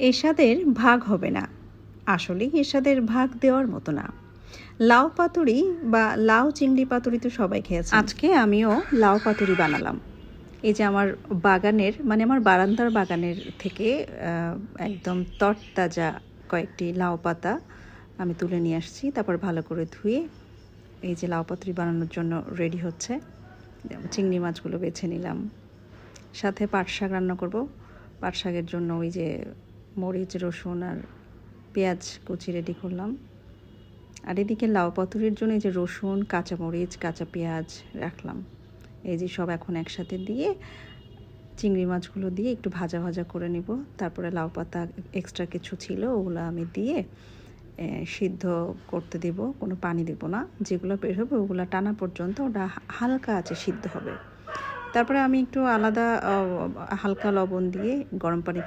এরশাদের ভাগ হবে না। আসলেই এরশাদের ভাগ দেওয়ার মতো না। লাউ পাতুরি বা লাউ চিংড়ি পাতুরি তো সবাই খেয়েছে। আজকে আমিও লাউ পাতুরি বানালাম। এই যে আমার বাগানের আমার বারান্দার বাগানের থেকে একদম তরতাজা কয়েকটি লাউ পাতা আমি তুলে নিয়ে আসছি। তারপর ভালো করে ধুয়ে এই যে লাউ পাতুরি বানানোর জন্য রেডি হচ্ছে। চিংড়ি মাছগুলো বেছে নিলাম, সাথে পাট শাক রান্না করব। পাট শাকের জন্য ওই যে মরিচ, রসুন আর পেঁয়াজ কুচি রেডি করলাম। আর এদিকে লাউ পাতুরির জন্য এই যে রসুন, কাঁচা মরিচ, কাঁচা পেঁয়াজ রাখলাম। এই যে সব এখন একসাথে দিয়ে চিংড়ি মাছগুলো দিয়ে একটু ভাজা ভাজা করে নিব। তারপরে লাউ পাতা এক্সট্রা কিছু ছিল ওগুলো আমি দিয়ে সিদ্ধ করতে দেব, কোনো পানি দেব না। যেগুলো বের হবে ওগুলো টানা পর্যন্ত ওটা হালকা আছে সিদ্ধ হবে। তারপরে আমি একটু আলাদা হালকা লবণ দিয়ে গরম পানি